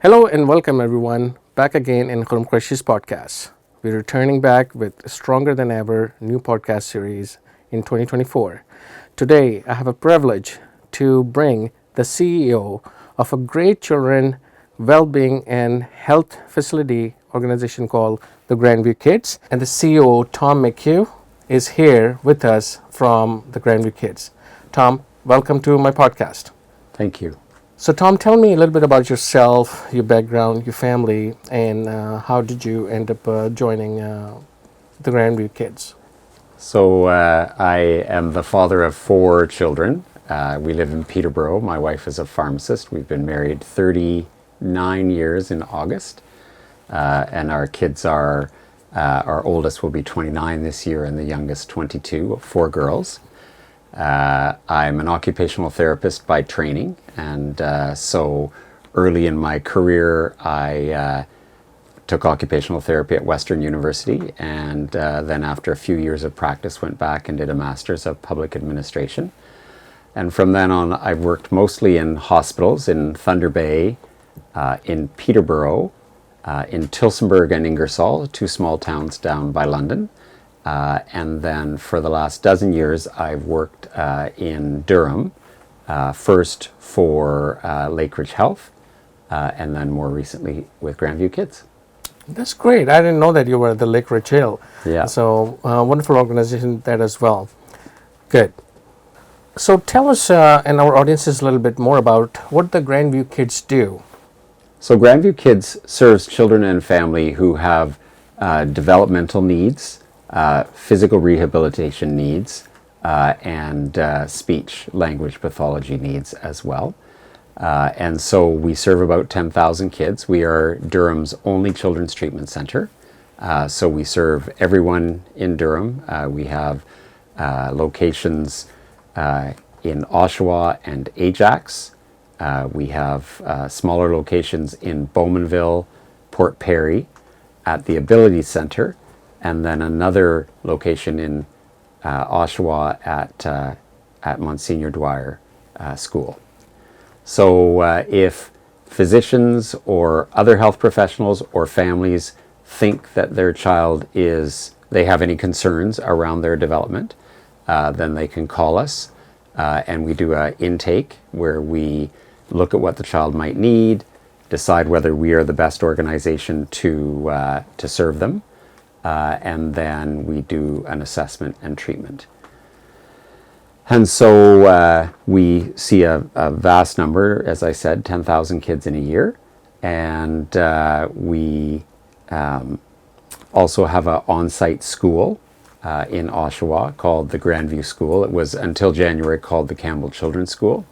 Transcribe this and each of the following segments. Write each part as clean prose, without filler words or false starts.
Hello and welcome everyone back again in Khurram Qureshi's podcast. We're returning back with a stronger than ever new podcast series in 2024. Today I have a privilege to bring the CEO of a great children well-being and health facility organization called the Grandview Kids, and the CEO Tom McHugh is here with us from the Grandview Kids. Tom, welcome to my podcast. Thank you. So Tom, tell me a little bit about yourself, your background, your family, and how did you end up joining the Grandview Kids? So I am the father of 4 children. We live in Peterborough. My wife is a pharmacist. We've been married 39 years in August. And our kids are, our oldest will be 29 this year and the youngest 22, 4 girls. I'm an occupational therapist by training, and so early in my career I took occupational therapy at Western University, and then after a few years of practice went back and did a Master's of Public Administration. And from then on I've worked mostly in hospitals in Thunder Bay, in Peterborough, in Tillsonburg and Ingersoll, 2 small towns down by London. And then for the last dozen years, I've worked in Durham, first for Lakeridge Health, and then more recently with Grandview Kids. That's great. I didn't know that you were at the Lakeridge Hill. Yeah. So wonderful organization that as well. Good. So tell us and our audiences a little bit more about what the Grandview Kids do. So Grandview Kids serves children and family who have developmental needs, physical rehabilitation needs, and speech language pathology needs as well. And so we serve about 10,000 kids. We are Durham's only children's treatment center. So we serve everyone in Durham. We have locations in Oshawa and Ajax. We have smaller locations in Bowmanville, Port Perry, at the Ability Center, and then another location in Oshawa at Monsignor Dwyer School. So if physicians or other health professionals or families think that their child they have any concerns around their development, then they can call us, and we do an intake where we look at what the child might need, decide whether we are the best organization to serve them, and then we do an assessment and treatment. And so we see a vast number, as I said, 10,000 kids in a year. And we also have an on-site school in Oshawa called the Grandview School. It was until January called the Campbell Children's School.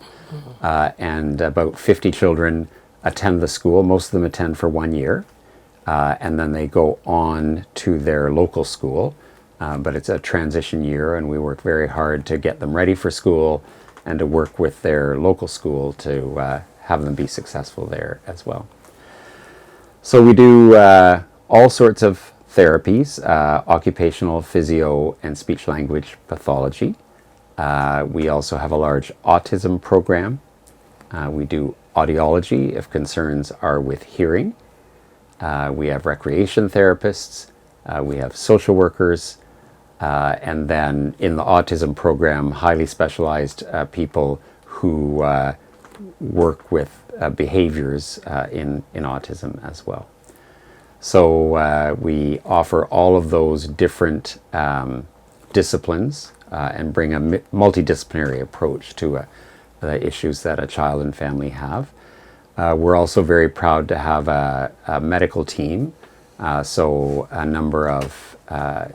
And about 50 children attend the school. Most of them attend for 1 year. And then they go on to their local school. But it's a transition year, and we work very hard to get them ready for school and to work with their local school to have them be successful there as well. So we do all sorts of therapies, occupational, physio, and speech language pathology. We also have a large autism program. We do audiology if concerns are with hearing. We have recreation therapists. We have social workers. And then in the autism program, highly specialized people who work with behaviors in autism as well. So we offer all of those different disciplines and bring a multidisciplinary approach to the issues that a child and family have. We're also very proud to have a medical team, so a number of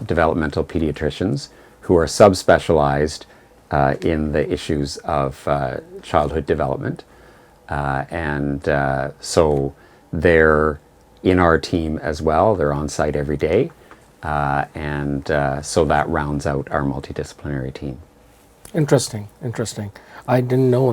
developmental pediatricians who are subspecialized in the issues of childhood development. And so they're in our team as well. They're on site every day. And so that rounds out our multidisciplinary team. Interesting. I didn't know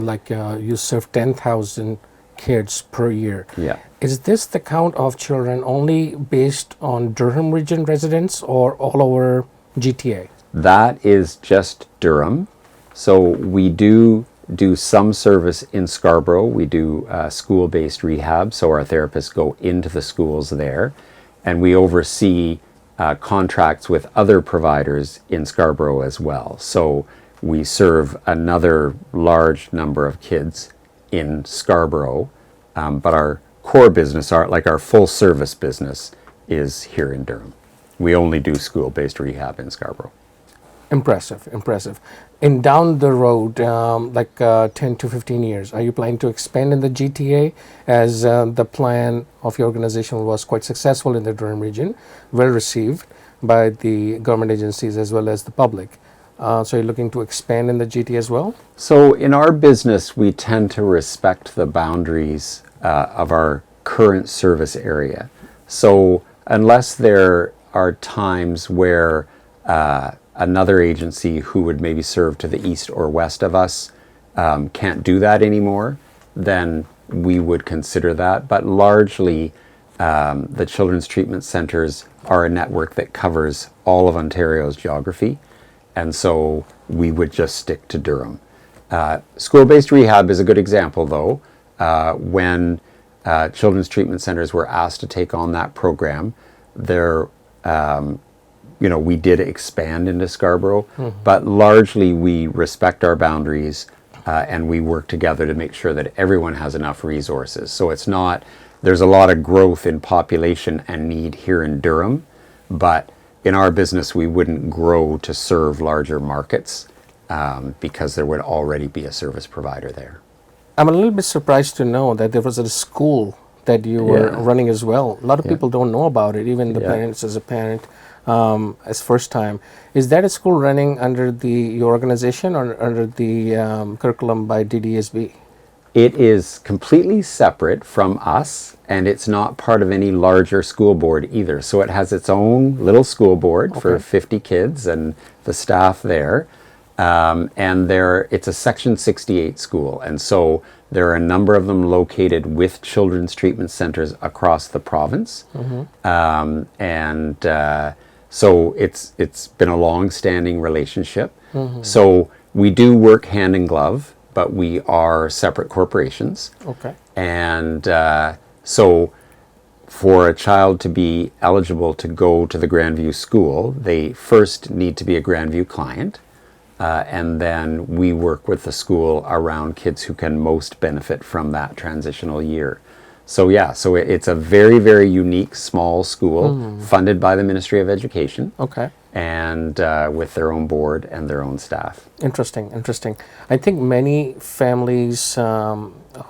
you serve 10,000 kids per year. Yeah. Is this the count of children only based on Durham Region residents or all over GTA? That is just Durham. So we do do some service in Scarborough. We do school-based rehab, so our therapists go into the schools there, and we oversee contracts with other providers in Scarborough as well. So we serve another large number of kids in Scarborough, but our core business, our full service business, is here in Durham. We only do school-based rehab in Scarborough. Impressive, impressive. And down the road, 10 to 15 years, are you planning to expand in the GTA, as the plan of your organization was quite successful in the Durham region, well received by the government agencies as well as the public? So you're looking to expand in the GTA as well? So in our business, we tend to respect the boundaries of our current service area. So unless there are times where another agency who would maybe serve to the east or west of us can't do that anymore, then we would consider that. But largely, the Children's Treatment Centres are a network that covers all of Ontario's geography, and so we would just stick to Durham. School-based rehab is a good example, though. When Children's Treatment Centres were asked to take on that program, we did expand into Scarborough, but largely we respect our boundaries and we work together to make sure that everyone has enough resources. So there's a lot of growth in population and need here in Durham, but in our business we wouldn't grow to serve larger markets because there would already be a service provider there. I'm a little bit surprised to know that there was a school that you were running as well. A lot of people don't know about it, even the parents as a parent. As first time. Is that a school running under your organization or under the curriculum by DDSB? It is completely separate from us, and it's not part of any larger school board either. So it has its own little school board for 50 kids and the staff there. And it's a Section 68 school, and so there are a number of them located with children's treatment centers across the province. So it's been a long-standing relationship. So we do work hand in glove, but we are separate corporations. Okay. And so for a child to be eligible to go to the Grandview school, they first need to be a Grandview client. And then we work with the school around kids who can most benefit from that transitional year. So it's a very, very unique small school funded by the Ministry of Education. Okay. And with their own board and their own staff. Interesting. I think many families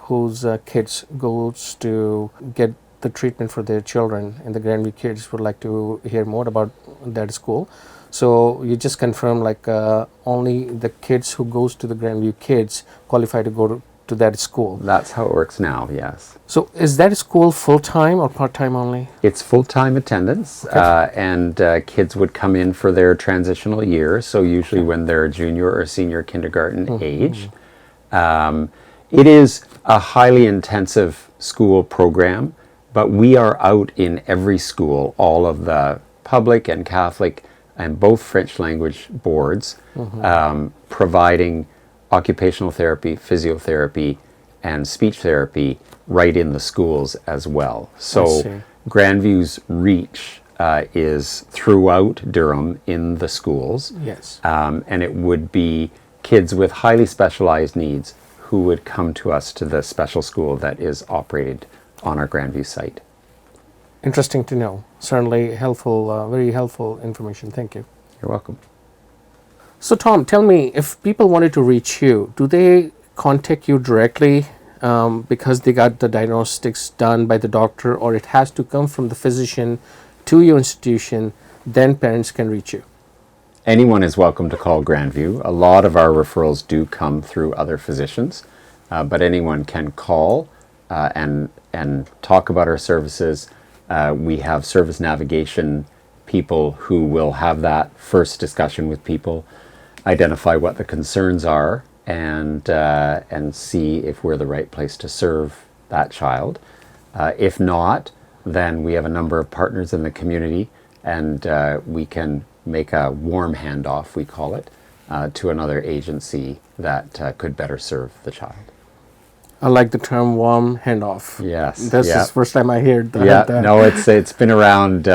whose kids goes to get the treatment for their children in the Grandview Kids would like to hear more about that school. So you just confirm only the kids who goes to the Grandview Kids qualify to go to that school. That's how it works now, yes. So is that school full-time or part-time only? It's full-time attendance, and kids would come in for their transitional year, so usually when they're junior or senior kindergarten age. It is a highly intensive school program, but we are out in every school, all of the public and Catholic and both French language boards, providing occupational therapy, physiotherapy, and speech therapy right in the schools as well. So Grandview's reach is throughout Durham in the schools. Yes. And it would be kids with highly specialized needs who would come to us to the special school that is operated on our Grandview site. Interesting to know. Certainly helpful, very helpful information. Thank you. You're welcome. So Tom, tell me, if people wanted to reach you, do they contact you directly because they got the diagnostics done by the doctor, or it has to come from the physician to your institution, then parents can reach you? Anyone is welcome to call Grandview. A lot of our referrals do come through other physicians, but anyone can call and talk about our services. We have service navigation people who will have that first discussion with people, identify what the concerns are, and see if we're the right place to serve that child. If not, then we have a number of partners in the community, and we can make a warm handoff, we call it, to another agency that could better serve the child. I like the term warm handoff. Yes. This yeah. is the first time I heard that. Yeah, no, it's been around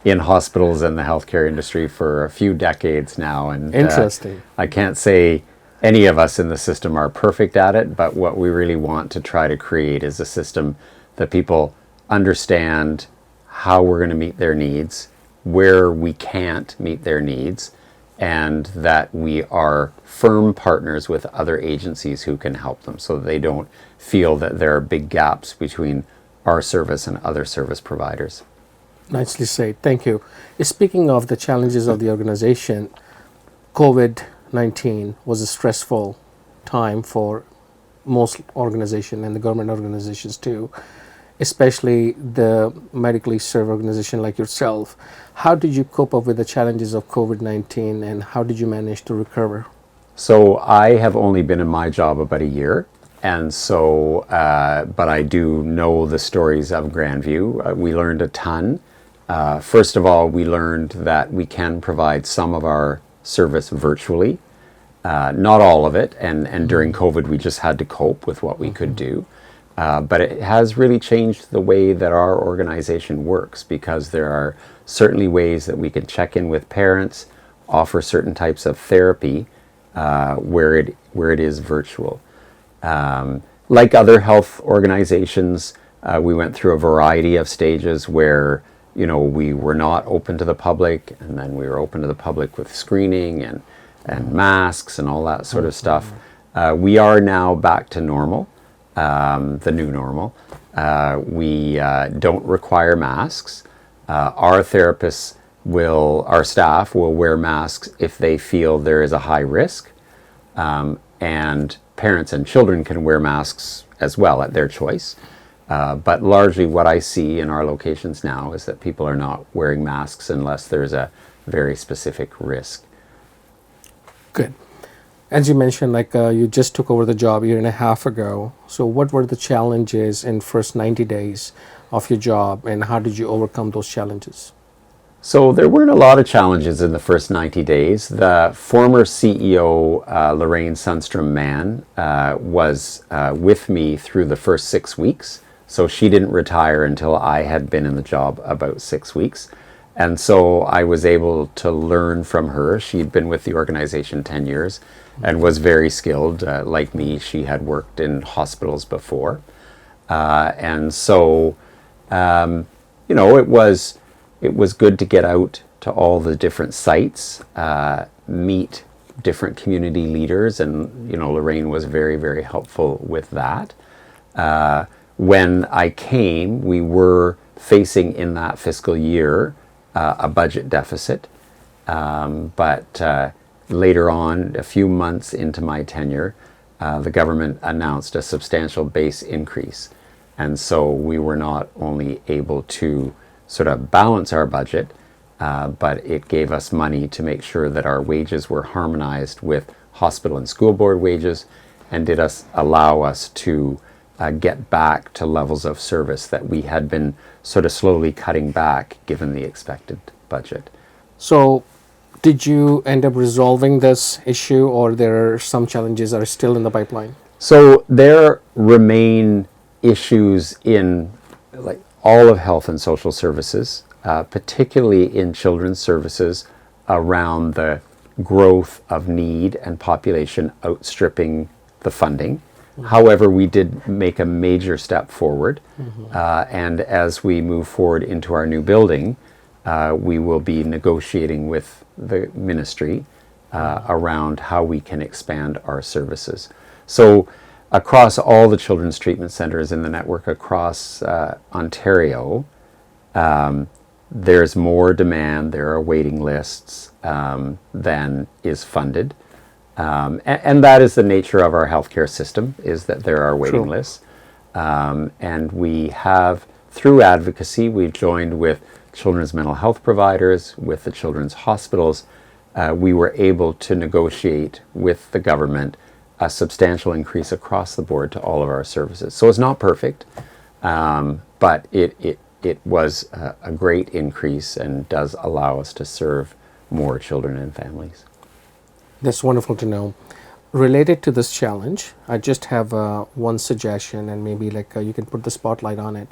in hospitals and the healthcare industry for a few decades now, and Interesting. I can't say any of us in the system are perfect at it, but what we really want to try to create is a system that people understand how we're going to meet their needs, where we can't meet their needs, and that we are firm partners with other agencies who can help them so that they don't feel that there are big gaps between our service and other service providers. Nicely said. Thank you. Speaking of the challenges of the organization, COVID-19 was a stressful time for most organizations and the government organizations too, especially the medically served organization like yourself. How did you cope up with the challenges of COVID-19 and how did you manage to recover? So I have only been in my job about a year, and so, but I do know the stories of Grandview. We learned a ton. First of all, we learned that we can provide some of our service virtually, not all of it, and during COVID we just had to cope with what we could do. But it has really changed the way that our organization works, because there are certainly ways that we can check in with parents, offer certain types of therapy where it is virtual. Like other health organizations, we went through a variety of stages where we were not open to the public, and then we were open to the public with screening and masks and all that sort of stuff. We are now back to normal. The new normal. We don't require masks. Our therapists our staff will wear masks if they feel there is a high risk. And parents and children can wear masks as well at their choice. But largely what I see in our locations now is that people are not wearing masks unless there's a very specific risk. Good. As you mentioned, you just took over the job a year and a half ago. So what were the challenges in first 90 days of your job, and how did you overcome those challenges? So there weren't a lot of challenges in the first 90 days. The former CEO, Lorraine Sundstrom-Mann, was with me through the first 6 weeks. So she didn't retire until I had been in the job about 6 weeks. And so I was able to learn from her. She'd been with the organization 10 years and was very skilled. Like me, she had worked in hospitals before. And so, it was good to get out to all the different sites, meet different community leaders, and Lorraine was very, very helpful with that. When I came, we were facing in that fiscal year a budget deficit, but later on, a few months into my tenure, the government announced a substantial base increase, and so we were not only able to sort of balance our budget, but it gave us money to make sure that our wages were harmonized with hospital and school board wages, and allow us to get back to levels of service that we had been sort of slowly cutting back given the expected budget. So did you end up resolving this issue, or there are some challenges that are still in the pipeline? So there remain issues in all of health and social services, particularly in children's services, around the growth of need and population outstripping the funding. Mm-hmm. However, we did make a major step forward, and as we move forward into our new building, we will be negotiating with the ministry around how we can expand our services. So across all the children's treatment centers in the network across Ontario, there's more demand, there are waiting lists than is funded. And that is the nature of our healthcare system, is that there are waiting lists. And we have, through advocacy, we've joined with children's mental health providers, with the children's hospitals. We were able to negotiate with the government a substantial increase across the board to all of our services. So it's not perfect, but it was a great increase and does allow us to serve more children and families. That's wonderful to know. Related to this challenge, I just have one suggestion, and maybe like you can put the spotlight on it.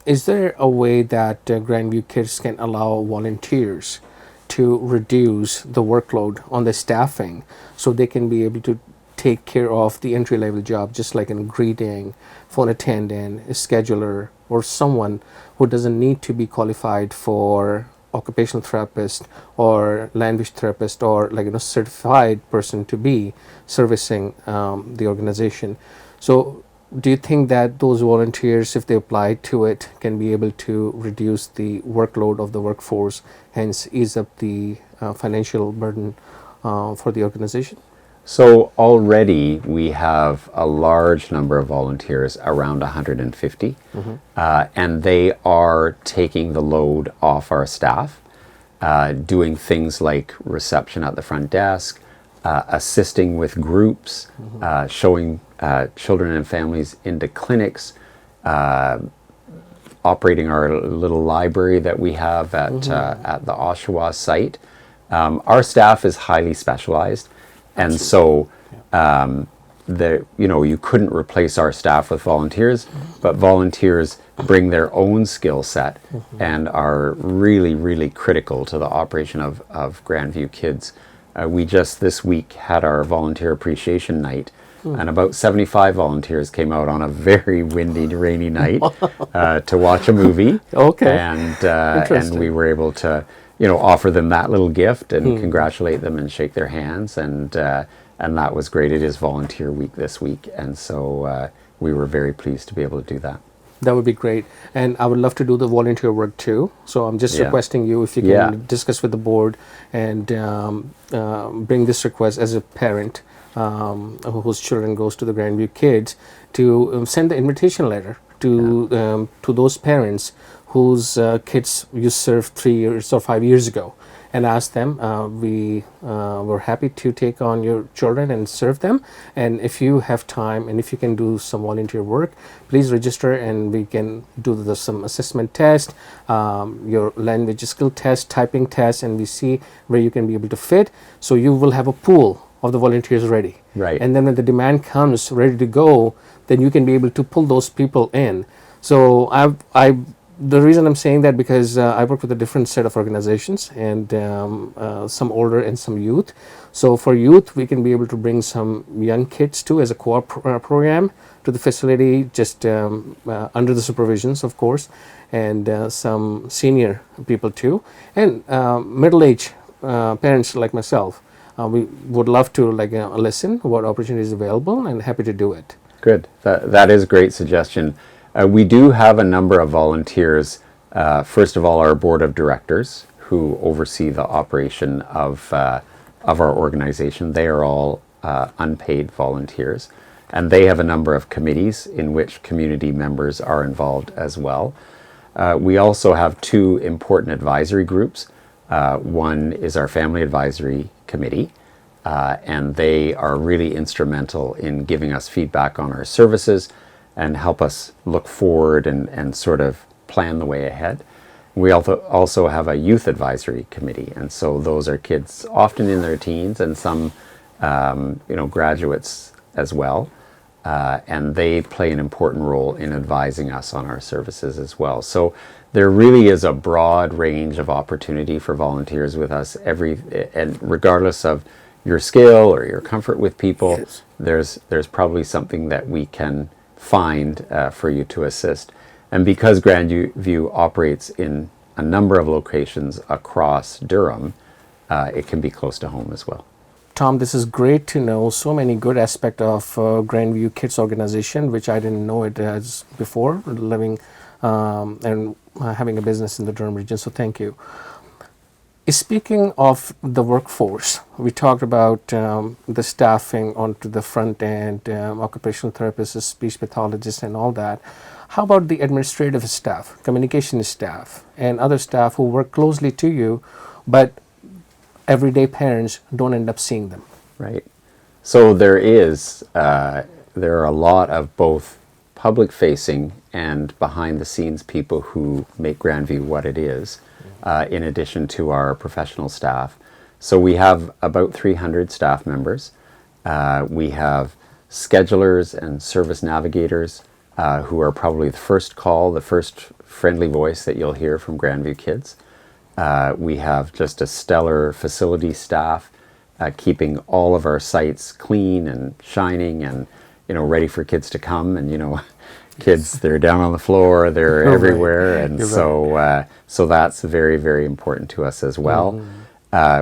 Is there a way that Grandview Kids can allow volunteers to reduce the workload on the staffing so they can be able to take care of the entry level job, just like in greeting, phone attendant, a scheduler, or someone who doesn't need to be qualified for occupational therapist or language therapist or like certified person to be servicing the organization. So do you think that those volunteers, if they apply to it, can be able to reduce the workload of the workforce, hence ease up the financial burden for the organization? So already we have a large number of volunteers, around 150, and they are taking the load off our staff, doing things like reception at the front desk, assisting with groups, showing children and families into clinics, operating our little library that we have at the Oshawa site. Our staff is highly specialized. And so, you couldn't replace our staff with volunteers, but volunteers bring their own skill set and are really, really critical to the operation of Grandview Kids. We just this week had our volunteer appreciation night, and about 75 volunteers came out on a very windy, rainy night to watch a movie. Okay. And we were able to offer them that little gift and congratulate them and shake their hands, and that was great. It is Volunteer Week this week, and so we were very pleased to be able to do that. That would be great, and I would love to do the volunteer work too. So I'm just requesting you if you can discuss with the board and bring this request as a parent whose children goes to the Grandview Kids to send the invitation letter to those parents whose kids you served 3 years or 5 years ago, and ask them, we were happy to take on your children and serve them, and if you have time and if you can do some volunteer work, please register and we can do some assessment test, your language skill test, typing test, and we see where you can be able to fit. So you will have a pool of the volunteers ready. Right. And then when the demand comes ready to go, then you can be able to pull those people in. So the reason I'm saying that because I work with a different set of organizations, and some older and some youth. So for youth, we can be able to bring some young kids too as a co-op program to the facility, just under the supervisions, of course, and some senior people too, and middle-aged parents like myself. We would love to listen what opportunities available, and happy to do it. Good. That is a great suggestion. We do have a number of volunteers. First of all, our board of directors who oversee the operation of our organization. They are all unpaid volunteers, and they have a number of committees in which community members are involved as well. We also have two important advisory groups. One is our Family Advisory Committee, and they are really instrumental in giving us feedback on our services and help us look forward and sort of plan the way ahead. We also have a Youth Advisory Committee, and so those are kids often in their teens and some graduates as well, and they play an important role in advising us on our services as well. So there really is a broad range of opportunity for volunteers with us, and regardless of your skill or your comfort with people, Yes. there's probably something that we can find for you to assist. And because Grandview operates in a number of locations across Durham, it can be close to home as well. Tom, this is great to know so many good aspects of Grandview Kids organization, which I didn't know it as before, living and having a business in the Durham region. So thank you. Speaking of the workforce, we talked about the staffing onto the front end, occupational therapists, speech pathologists, and all that. How about the administrative staff, communication staff, and other staff who work closely to you, but everyday parents don't end up seeing them? Right. So there are a lot of both public-facing and behind-the-scenes people who make Grandview what it is, in addition to our professional staff. So we have about 300 staff members. We have schedulers and service navigators who are probably the first call, the first friendly voice that you'll hear from Grandview Kids. We have just a stellar facility staff keeping all of our sites clean and shining and, ready for kids to come. And, kids, they're down on the floor, they're everywhere. Right. And so that's very, very important to us as well.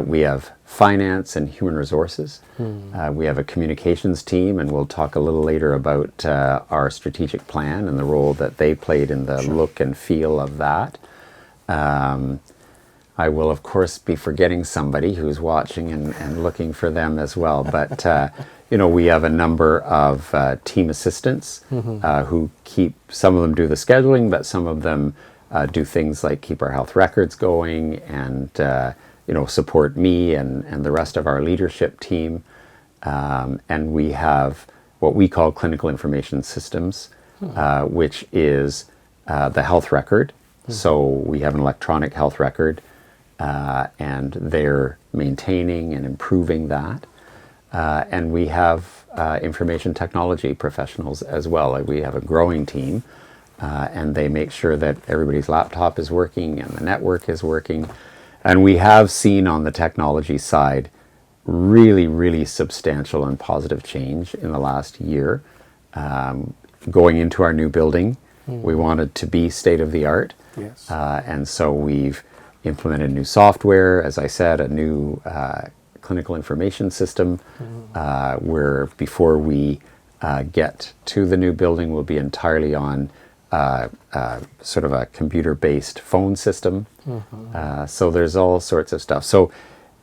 We have finance and human resources. We have a communications team, and we'll talk a little later about our strategic plan and the role that they played in the look and feel of that. I will, of course, be forgetting somebody who's watching and looking for them as well. But, we have a number of team assistants who some of them do the scheduling, but some of them do things like keep our health records going and, support me and the rest of our leadership team. And we have what we call clinical information systems, which is the health record. So we have an electronic health record. And they're maintaining and improving that. And we have information technology professionals as well. We have a growing team, and they make sure that everybody's laptop is working and the network is working. And we have seen on the technology side really, really substantial and positive change in the last year. Going into our new building, we wanted to be state-of-the-art. Yes. And so we've implemented new software, as I said, a new clinical information system, where before we get to the new building, we'll be entirely on sort of a computer-based phone system. So there's all sorts of stuff. So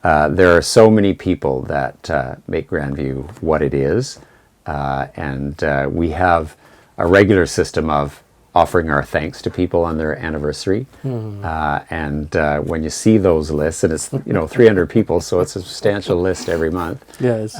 there are so many people that make Grandview what it is. And we have a regular system of offering our thanks to people on their anniversary. And when you see those lists, and it's 300 people, so it's a substantial list every month. Yes.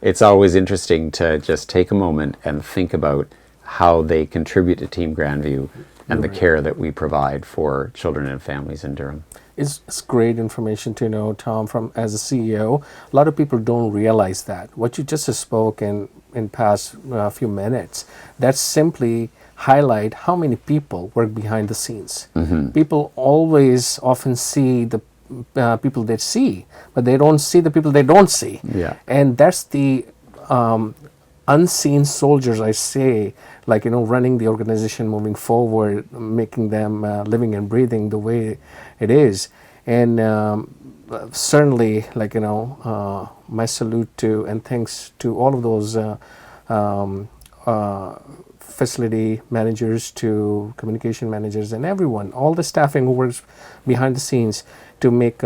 It's always interesting to just take a moment and think about how they contribute to Team Grandview and the care that we provide for children and families in Durham. It's great information to know, Tom, from as a CEO. A lot of people don't realize that. What you just spoke in past few minutes, that's simply highlight how many people work behind the scenes. People always often see the people they see, but they don't see the people they don't see. Yeah. And that's the unseen soldiers, I say, running the organization, moving forward, making them living and breathing the way it is. And certainly, my salute to and thanks to all of those facility managers, to communication managers, and everyone, all the staffing who works behind the scenes to make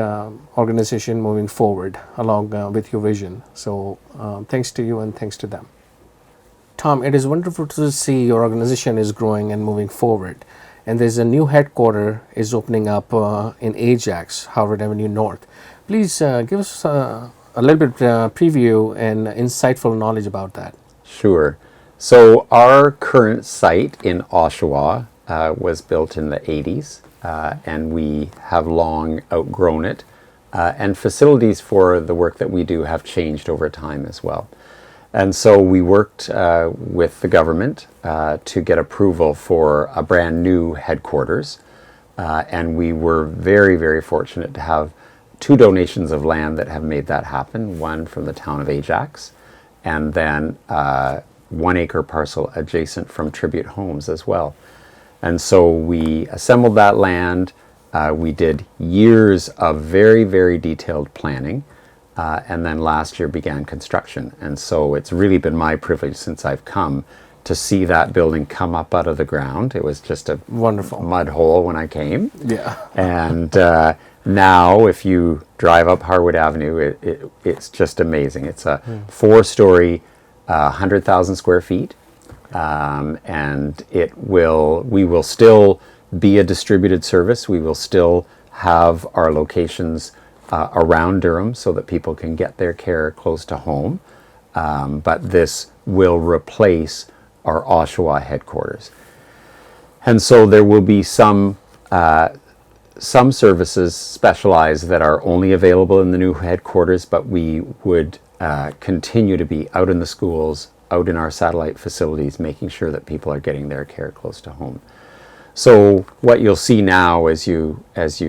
organization moving forward along with your vision. So thanks to you and thanks to them. Tom, it is wonderful to see your organization is growing and moving forward. And there's a new headquarter is opening up in Ajax, Harwood Avenue North. Please give us a little bit preview and insightful knowledge about that. Sure. So our current site in Oshawa was built in the 80s, and we have long outgrown it. And facilities for the work that we do have changed over time as well. And so we worked with the government to get approval for a brand new headquarters. And we were very, very fortunate to have 2 donations of land that have made that happen. One from the town of Ajax, and then 1-acre parcel adjacent from Tribute Homes as well. And so we assembled that land. We did years of very, very detailed planning. And then last year began construction. And so it's really been my privilege since I've come to see that building come up out of the ground. It was just a wonderful mud hole when I came. Yeah. And now if you drive up Harwood Avenue, it's just amazing. It's a 4-story, 100,000 square feet. And we will still be a distributed service. We will still have our locations around Durham so that people can get their care close to home. But this will replace our Oshawa headquarters. And so there will be some some services specialize that are only available in the new headquarters, but we would continue to be out in the schools, out in our satellite facilities, making sure that people are getting their care close to home. So what you'll see now as you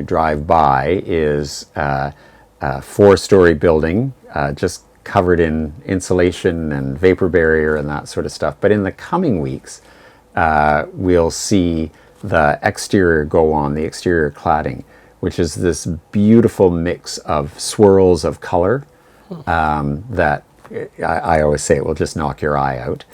drive by is a 4-story building, just covered in insulation and vapor barrier and that sort of stuff. But in the coming weeks, we'll see the exterior go on, the exterior cladding, which is this beautiful mix of swirls of color that I always say it will just knock your eye out.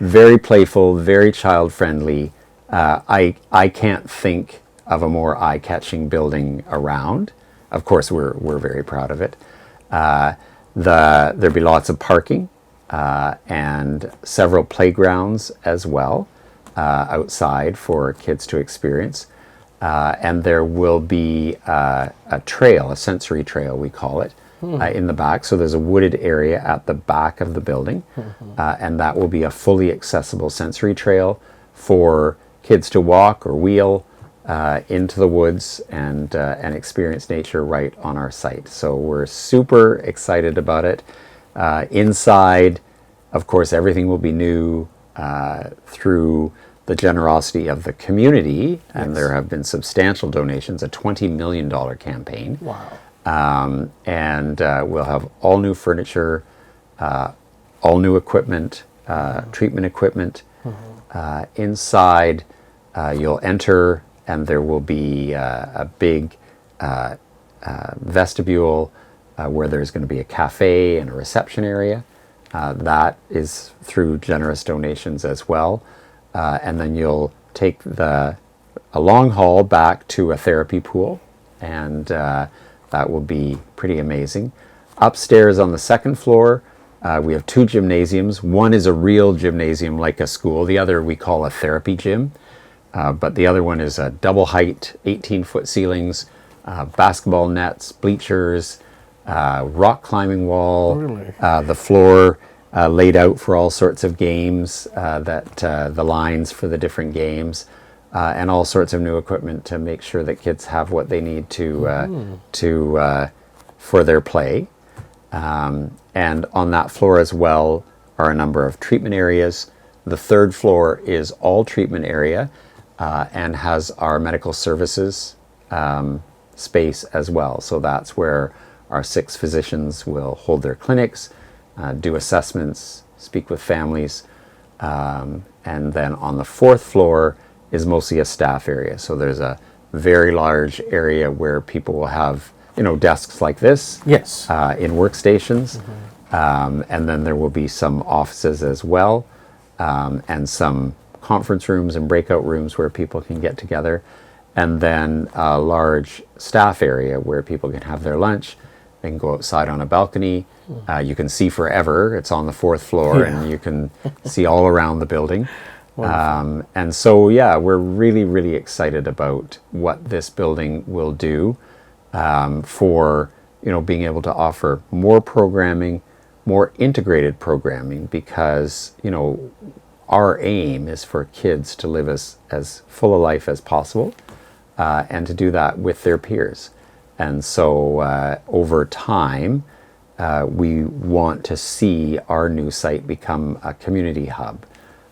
Very playful, very child-friendly. I can't think of a more eye-catching building around. Of course, we're very proud of it. There'll be lots of parking and several playgrounds as well outside for kids to experience. And there will be a trail, a sensory trail we call it, in the back. So there's a wooded area at the back of the building, and that will be a fully accessible sensory trail for kids to walk or wheel into the woods and experience nature right on our site. So we're super excited about it. Inside, of course, everything will be new through the generosity of the community, and there have been substantial donations, a $20 million campaign. Wow. And we'll have all new furniture, all new equipment, treatment equipment. Inside, you'll enter, and there will be a big vestibule where there's going to be a cafe and a reception area. That is through generous donations as well. And then you'll take a long haul back to a therapy pool, and that will be pretty amazing. Upstairs on the second floor, we have 2 gymnasiums. One is a real gymnasium like a school. The other we call a therapy gym. But the other one is a double height, 18-foot ceilings, basketball nets, bleachers, rock climbing wall, Really? The floor laid out for all sorts of games, the lines for the different games, and all sorts of new equipment to make sure that kids have what they need for their play. And on that floor as well are a number of treatment areas. The third floor is all treatment area and has our medical services space as well. So that's where our 6 physicians will hold their clinics, do assessments, speak with families. And then on the 4th floor is mostly a staff area. So there's a very large area where people will have, desks like this. Yes. In workstations. And then there will be some offices as well, and some conference rooms and breakout rooms where people can get together. And then a large staff area where people can have their lunch. They can go outside on a balcony. You can see forever. It's on the 4th floor, and you can see all around the building. And so, we're really, really excited about what this building will do for, being able to offer more programming, more integrated programming, because, our aim is for kids to live as full a life as possible, and to do that with their peers. And so over time, we want to see our new site become a community hub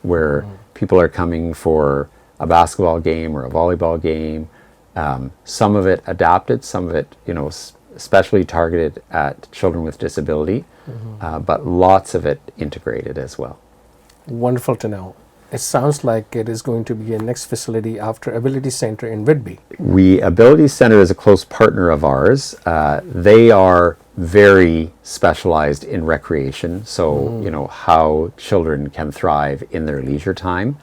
where people are coming for a basketball game or a volleyball game, some of it adapted, some of it, especially targeted at children with disability, but lots of it integrated as well. Wonderful to know. It sounds like it is going to be a next facility after Ability Center in Whitby. Ability Center is a close partner of ours. They are very specialized in recreation, so how children can thrive in their leisure time.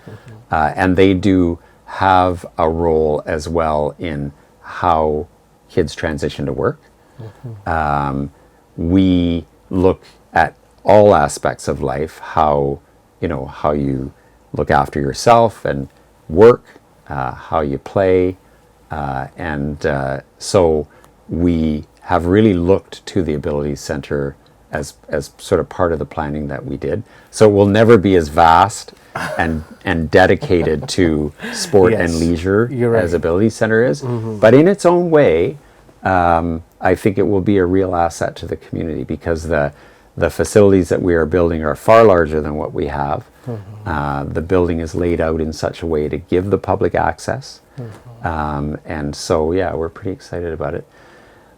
And they do have a role as well in how kids transition to work. We look at all aspects of life, how you look after yourself and work, how you play, and so we have really looked to the Ability Center as sort of part of the planning that we did. So it will never be as vast and dedicated to sport and Yes, leisure you're right. as Ability Center is. But in its own way, I think it will be a real asset to the community because the facilities that we are building are far larger than what we have. The building is laid out in such a way to give the public access. And so, yeah, we're pretty excited about it.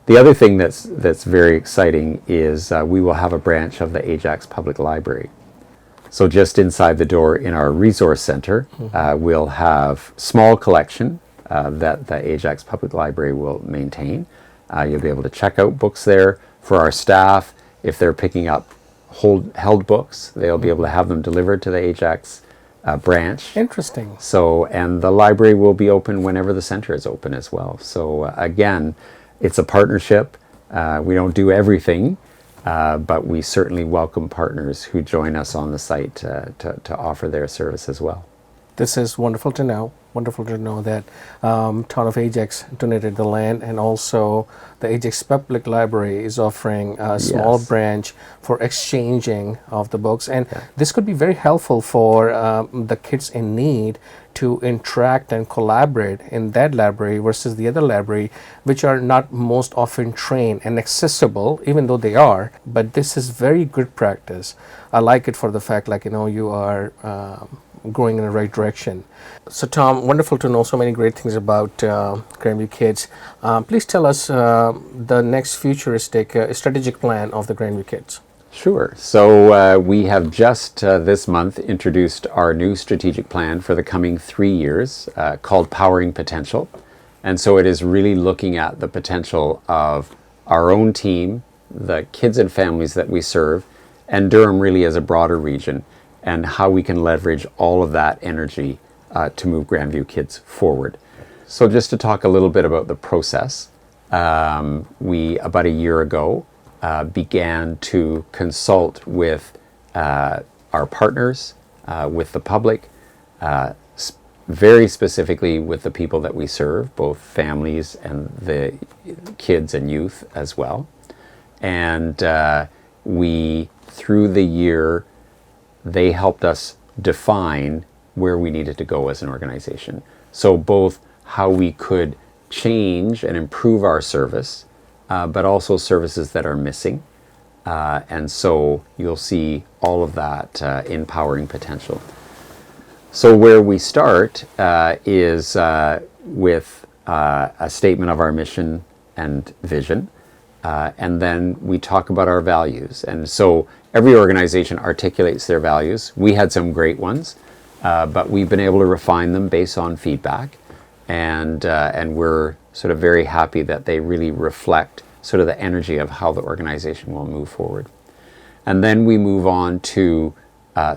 The other thing that's very exciting is we will have a branch of the Ajax Public Library. So just inside the door in our resource center, we'll have small collection that the Ajax Public Library will maintain. You'll be able to check out books there. For our staff, if they're picking up held books, they'll be able to have them delivered to the Ajax branch. Interesting. So, and the library will be open whenever the center is open as well. So again, it's a partnership. We don't do everything, but we certainly welcome partners who join us on the site to offer their service as well. This is wonderful to know. Wonderful to know that Town of Ajax donated the land, and also the Ajax Public Library is offering a small Yes. branch for exchanging of the books. And this could be very helpful for the kids in need to interact and collaborate in that library versus the other library, which are not most often trained and accessible, even though they are. But this is very good practice. I like it for the fact, like, you are going in the right direction. So Tom, wonderful to know so many great things about Grandview Kids. Please tell us the next futuristic strategic plan of the Grandview Kids. Sure. So we have just this month introduced our new strategic plan for the coming 3 years called Powering Potential. And so it is really looking at the potential of our own team, the kids and families that we serve, and Durham really as a broader region, and how we can leverage all of that energy to move Grandview Kids forward. So just to talk a little bit about the process, we, about a year ago, began to consult with our partners, with the public, very specifically with the people that we serve, both families and the kids and youth as well. And we, through the year, they helped us define where we needed to go as an organization. So both how we could change and improve our service, but also services that are missing. And so you'll see all of that in Powering Potential. So where we start is with a statement of our mission and vision. And then we talk about our values. And so every organization articulates their values. We had some great ones, but we've been able to refine them based on feedback. And we're sort of very happy that they really reflect sort of the energy of how the organization will move forward. And then we move on to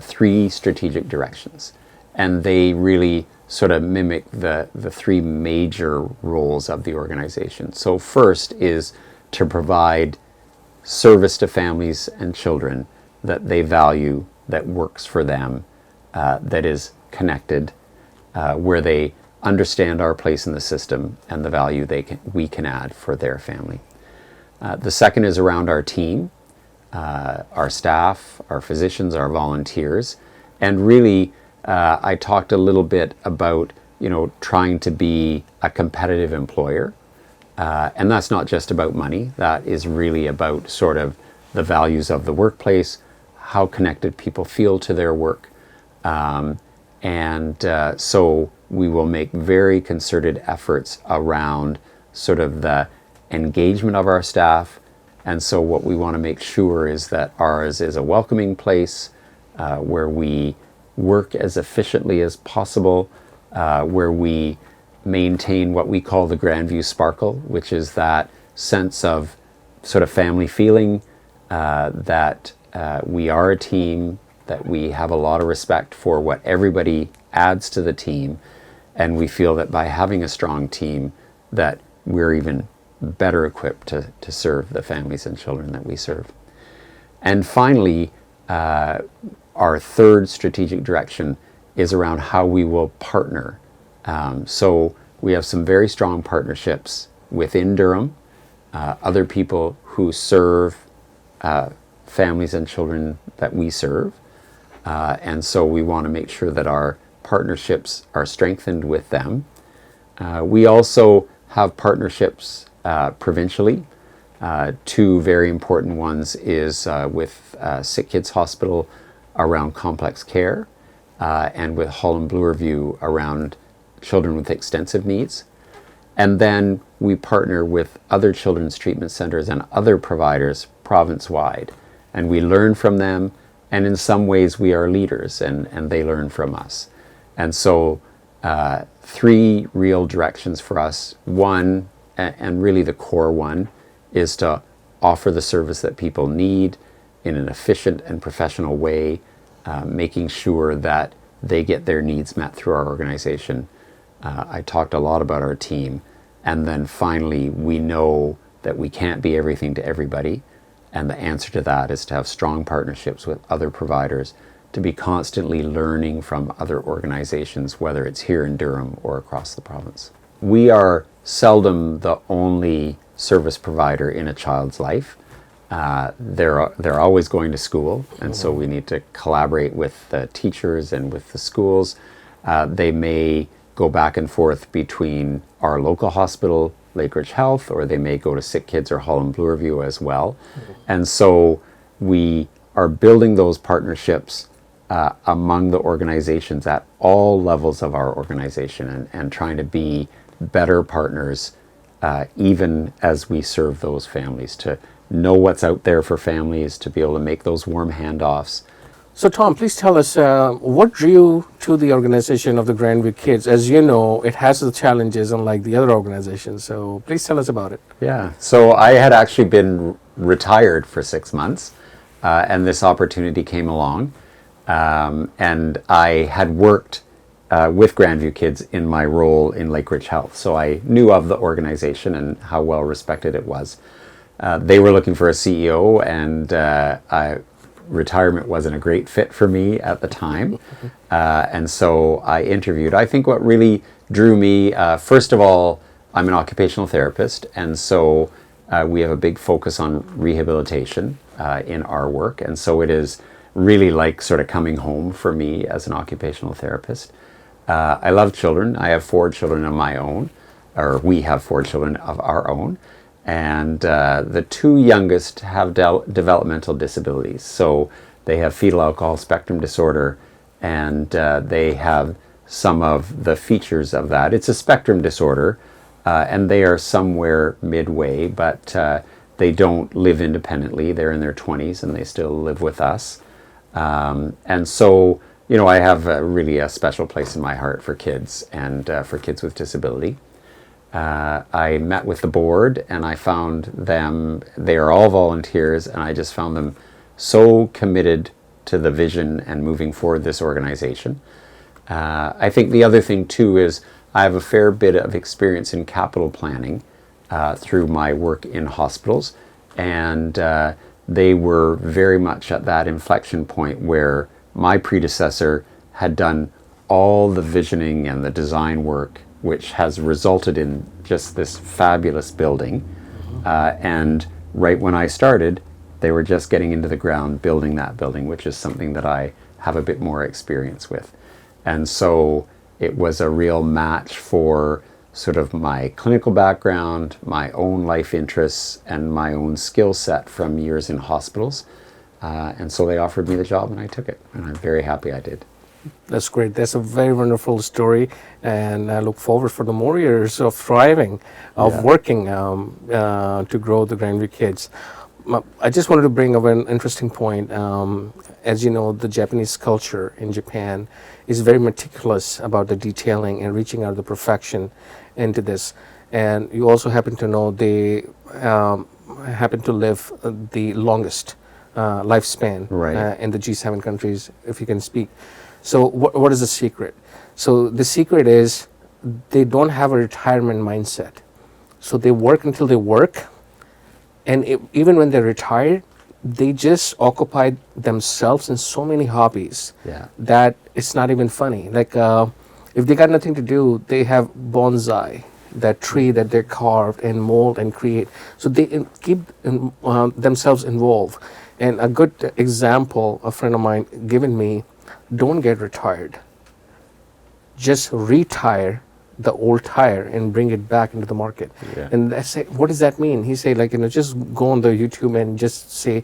3 strategic directions. And they really sort of mimic the 3 major roles of the organization. So first is to provide service to families and children that they value, that works for them, that is connected, where they understand our place in the system and the value we can add for their family. The second is around our team, our staff, our physicians, our volunteers, and really I talked a little bit about trying to be a competitive employer. And that's not just about money. That is really about sort of the values of the workplace, how connected people feel to their work. So we will make very concerted efforts around sort of the engagement of our staff. And so what we want to make sure is that ours is a welcoming place where we work as efficiently as possible, where we maintain what we call the Grandview Sparkle, which is that sense of sort of family feeling, that we are a team, that we have a lot of respect for what everybody adds to the team, and we feel that by having a strong team that we're even better equipped to serve the families and children that we serve. And finally, our third strategic direction is around how we will partner. So we have some very strong partnerships within Durham, other people who serve families and children that we serve, And so we want to make sure that our partnerships are strengthened with them. We also have partnerships provincially. Two very important ones is with Sick Kids Hospital around complex care, and with Holland Bloorview around children with extensive needs. And then we partner with other children's treatment centers and other providers province-wide. And we learn from them, and in some ways we are leaders, and they learn from us. And so three real directions for us. One, and really the core one, is to offer the service that people need in an efficient and professional way, making sure that they get their needs met through our organization. I talked a lot about our team. And then finally, we know that we can't be everything to everybody. And the answer to that is to have strong partnerships with other providers, to be constantly learning from other organizations, whether it's here in Durham or across the province. We are seldom the only service provider in a child's life. They're always going to school, and so we need to collaborate with the teachers and with the schools. They may go back and forth between our local hospital, Lakeridge Health, or they may go to Sick Kids or Holland Bloorview as well. And so we are building those partnerships among the organizations at all levels of our organization, and trying to be better partners even as we serve those families, to know what's out there for families, to be able to make those warm handoffs. So Tom, please tell us what drew you to the organization of the Grandview Kids. As you know, it has the challenges unlike the other organizations. So please tell us about it. Yeah, so I had actually been retired for 6 months, and this opportunity came along. And I had worked with Grandview Kids in my role in Lakeridge Health. So I knew of the organization and how well respected it was. They were looking for a CEO, and retirement wasn't a great fit for me at the time. And so I interviewed. I think what really drew me, first of all, I'm an occupational therapist, and so we have a big focus on rehabilitation in our work. And so it is really like sort of coming home for me as an occupational therapist. I love children. I have 4 children of my own, or we have 4 children of our own. And the 2 youngest have developmental disabilities. So they have fetal alcohol spectrum disorder, and they have some of the features of that. It's a spectrum disorder, and they are somewhere midway, but they don't live independently. They're in their 20s, and they still live with us. And so, you know, I have really a special place in my heart for kids, and for kids with disability. I met with the board, and I found them, they are all volunteers, and I just found them so committed to the vision and moving forward this organization. I think the other thing too is I have a fair bit of experience in capital planning through my work in hospitals, and they were very much at that inflection point where my predecessor had done all the visioning and the design work, which has resulted in just this fabulous building. And right when I started, they were just getting into the ground building that building, which is something that I have a bit more experience with. And so it was a real match for sort of my clinical background, my own life interests, and my own skill set from years in hospitals. And so they offered me the job, and I took it, and I'm very happy I did. That's great. That's a very wonderful story, and I look forward for the more years of thriving, of working to grow the Grandview Kids. I just wanted to bring up an interesting point. As you know, the Japanese culture in Japan is very meticulous about the detailing and reaching out the perfection into this. And you also happen to know they happen to live the longest lifespan in the G7 countries, if you can speak. So what is the secret? So the secret is they don't have a retirement mindset. So they work until they work. And even when they're retired, they just occupy themselves in so many hobbies that it's not even funny. Like if they got nothing to do, they have bonsai, that tree that they carved and mold and create. So they keep themselves involved. And a good example a friend of mine given me don't get retired. Just retire the old tire and bring it back into the market. Yeah. And I say, what does that mean? He say, like, just go on the YouTube and just say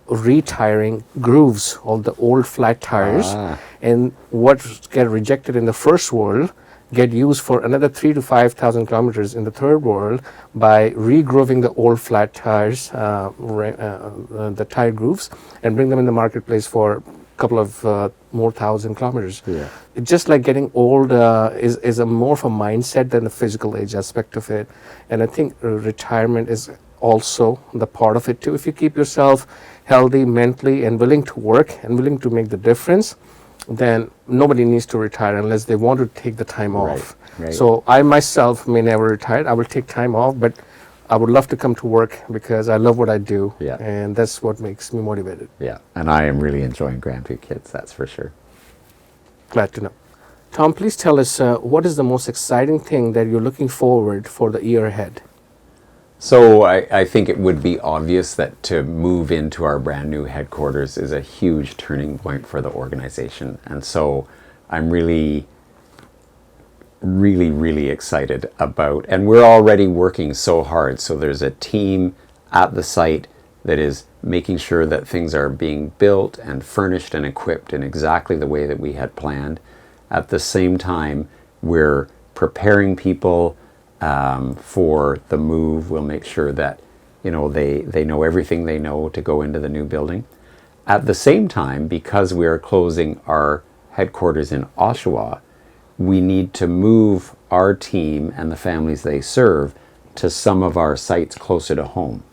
retiring grooves, all the old flat tires, and what get rejected in the first world get used for another 3 to 5,000 kilometers in the third world by regrooving the old flat tires, the tire grooves, and bring them in the marketplace for a couple of more thousand kilometers. Yeah. It's just like getting old is a more of a mindset than the physical age aspect of it. And I think retirement is also the part of it too. If you keep yourself healthy mentally and willing to work and willing to make the difference, then nobody needs to retire unless they want to take the time off. Right. So I myself may never retire. I will take time off, but I would love to come to work because I love what I do. Yeah. And that's what makes me motivated. Yeah, and I am really enjoying Grandview Kids, that's for sure. Glad to know. Tom, please tell us what is the most exciting thing that you're looking forward for the year ahead? So I think it would be obvious that to move into our brand new headquarters is a huge turning point for the organization. And so I'm really excited about, and we're already working so hard. So there's a team at the site that is making sure that things are being built and furnished and equipped in exactly the way that we had planned. At the same time, we're preparing people for the move. We'll make sure that they know everything they know to go into the new building. At the same time, because we are closing our headquarters in Oshawa, we need to move our team and the families they serve to some of our sites closer to home.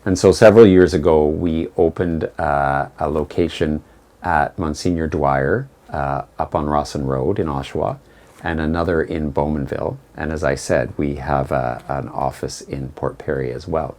And so several years ago, we opened a location at Monsignor Dwyer up on Rawson Road in Oshawa, and another in Bowmanville. And as I said, we have an office in Port Perry as well.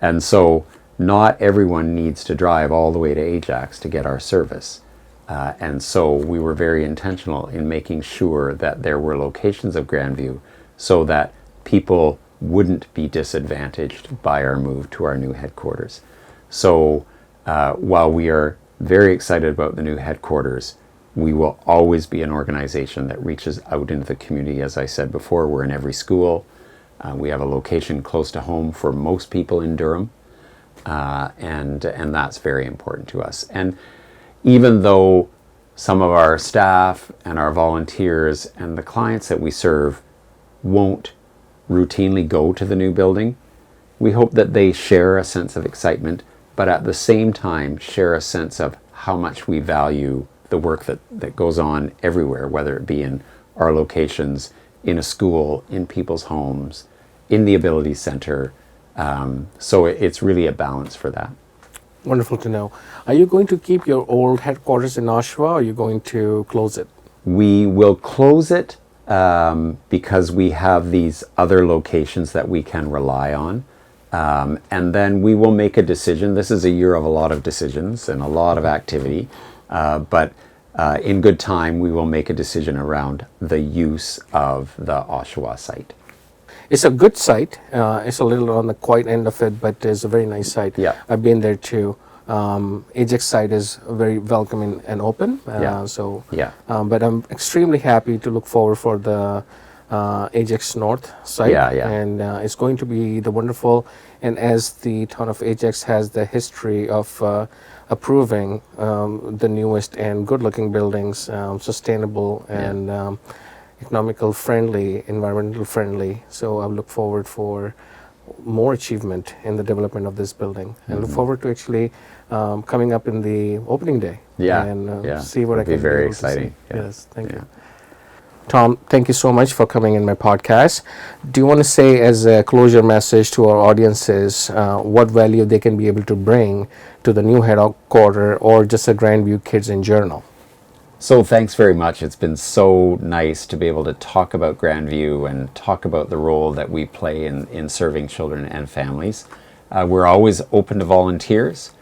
And so not everyone needs to drive all the way to Ajax to get our service. And so we were very intentional in making sure that there were locations of Grandview so that people wouldn't be disadvantaged by our move to our new headquarters. So while we are very excited about the new headquarters, we will always be an organization that reaches out into the community. As I said before, we're in every school. We have a location close to home for most people in Durham, and that's very important to us. And even though some of our staff and our volunteers and the clients that we serve won't routinely go to the new building, we hope that they share a sense of excitement, but at the same time share a sense of how much we value the work that goes on everywhere, whether it be in our locations, in a school, in people's homes, in the Ability Center. So it's really a balance for that. Wonderful to know. Are you going to keep your old headquarters in Oshawa, or are you going to close it? We will close it because we have these other locations that we can rely on. And then we will make a decision. This is a year of a lot of decisions and a lot of activity. But in good time, we will make a decision around the use of the Oshawa site. It's a good site. It's a little on the quiet end of it, but it's a very nice site. Yeah. I've been there too. Ajax site is very welcoming and open. Yeah. But I'm extremely happy to look forward for the Ajax North site. Yeah. And it's going to be the wonderful, and as the town of Ajax has the history of approving the newest and good-looking buildings, sustainable and economical friendly, environmental friendly. So I look forward for more achievement in the development of this building, and look forward to actually coming up in the opening day. And see what I can be very able to see. exciting. Yes, thank you. Tom, thank you so much for coming in my podcast. Do you want to say, as a closure message to our audiences, what value they can be able to bring to the new headquarters or just a Grandview Kids in general? So thanks very much. It's been so nice to be able to talk about Grandview and talk about the role that we play in serving children and families. We're always open to volunteers.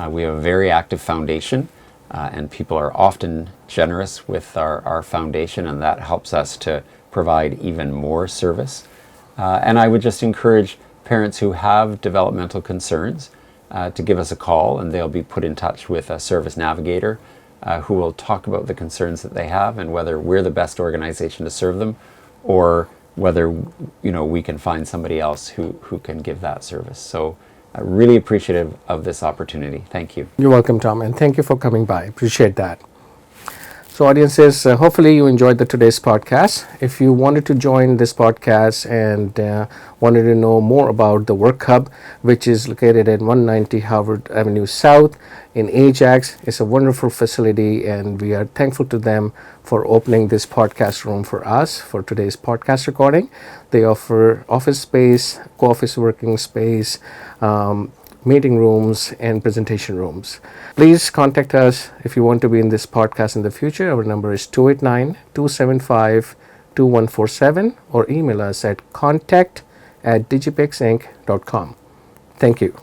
We have a very active foundation, and people are often generous with our foundation, and that helps us to provide even more service. And I would just encourage parents who have developmental concerns to give us a call, and they'll be put in touch with a service navigator who will talk about the concerns that they have and whether we're the best organization to serve them, or whether we can find somebody else who can give that service. So really appreciative of this opportunity. Thank you. You're welcome, Tom, and thank you for coming by. Appreciate that. So audiences, hopefully you enjoyed today's podcast. If you wanted to join this podcast and wanted to know more about the Work Hub, which is located at 190 Harwood Avenue South in Ajax, it's a wonderful facility, and we are thankful to them for opening this podcast room for us for today's podcast recording. They offer office space, co-office working space, meeting rooms, and presentation rooms. Please contact us if you want to be in this podcast in the future. Our number is 289-275-2147, or email us at contact@digipixinc.com. Thank you.